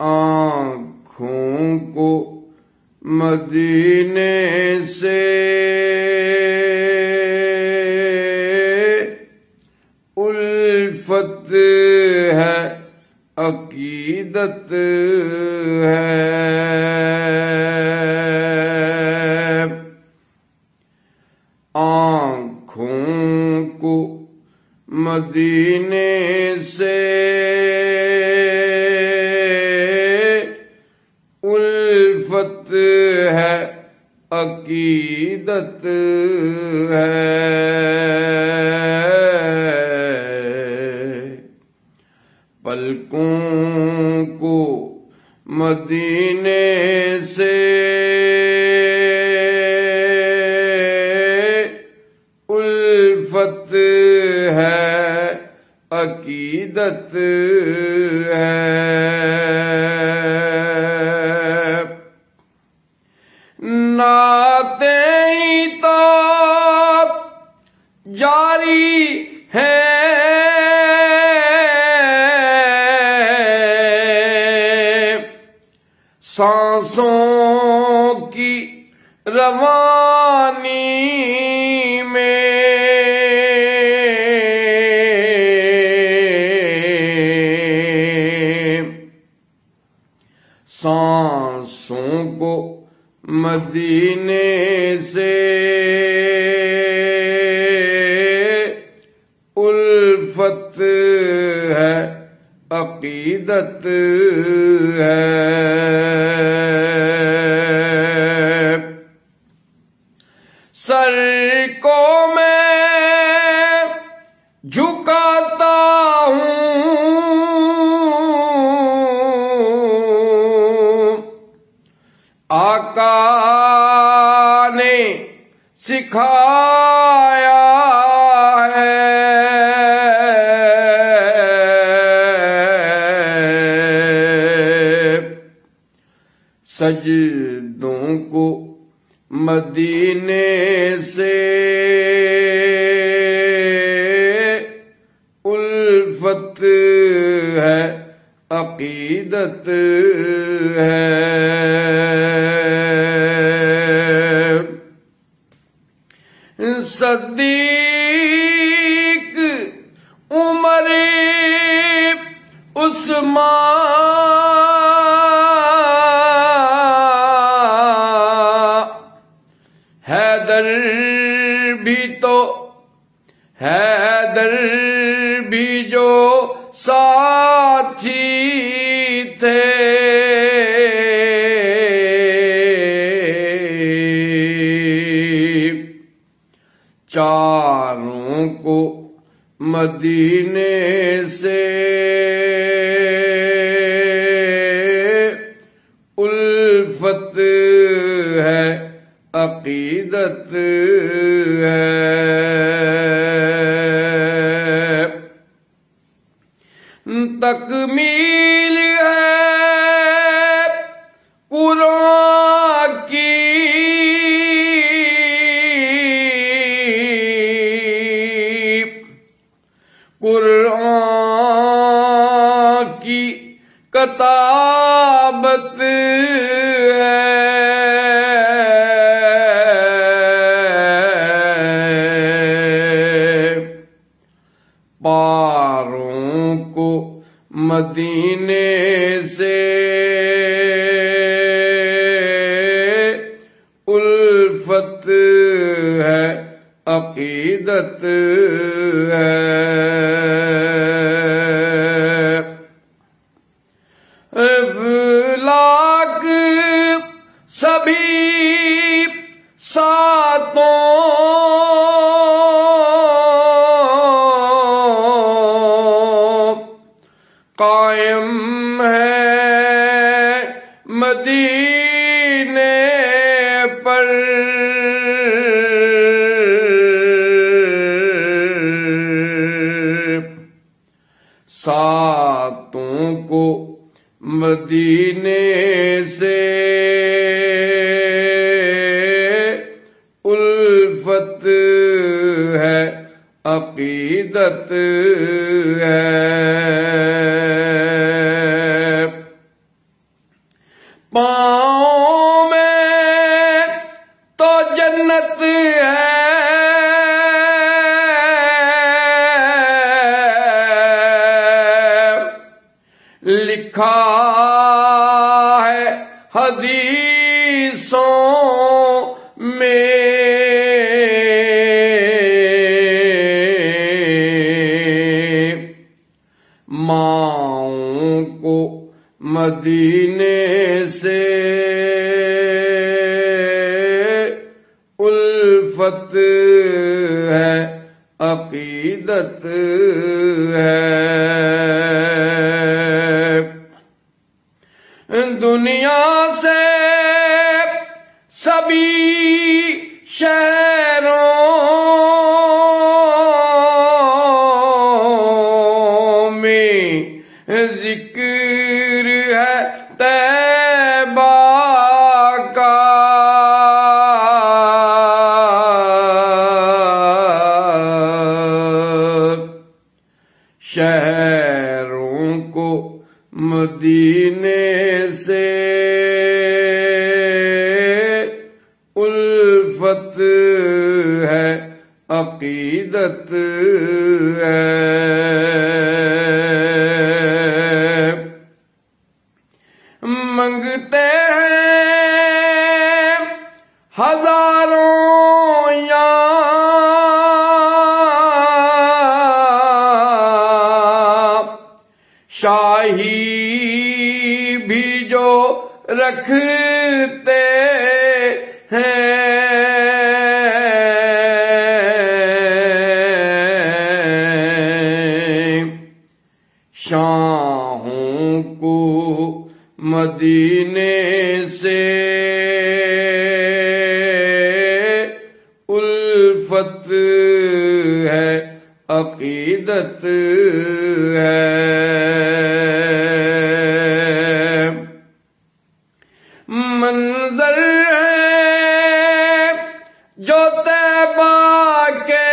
آنکھوں کو مدینے سے الفت ہے، عقیدت ہے۔ آنکھوں کو مدینے سے الفت ہے، عقیدت ہے۔ پلکوں کو مدینے سے الفت ہے، عقیدت ہے۔ نعتیں ہی تو جاری ہیں، سانسوں کی روانی میں، سانسوں کو مدینے سے الفت ہے، عقیدت ہے۔ سر کو میں جھکاتا ہوں، آقا نے سکھایا ہے، سجدوں کو مدینے سے الفت ہے، عقیدت ہے۔ صدیق عمر عثمان، حیدر بھی تو حیدر بھی جو ساتھی تھے، چاروں کو مدینے سے الفت ہے، عقیدت ہے۔ تکمیل ہے قرآن کی، قرآن کی کتابت ہے، پاروں کو مدینے سے الفت ہے، عقیدت ہے۔ افلاک سبھی ساتوں قائم ہے مدینے پر، ساتوں کو مدینے سے الفت ہے، عقیدت ہے۔ پاؤں میں تو جنت ہے، لکھا ہے حدیثوں میں، ماؤں کو مدینے سے الفت ہے، عقیدت ہے۔ دنیا سے سبھی شہروں میں ذکر ہے طیبہ کا، شہروں کو مدینے سے الفت ہے، عقیدت ہے۔ منگتے ہیں ہزاروں یا شاہی بھی جو رکھتے ہیں، شاہوں کو مدینے سے الفت ہے، عقیدت ہے۔ منظر ہے جو طیبہ کے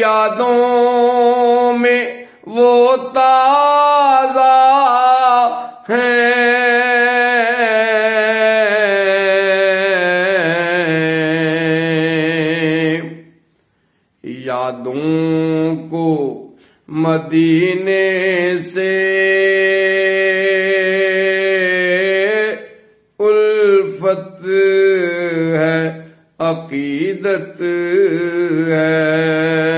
یادوں میں وہ تازہ ہیں، یادوں کو مدینے سے الفت ہے، عقیدت ہے۔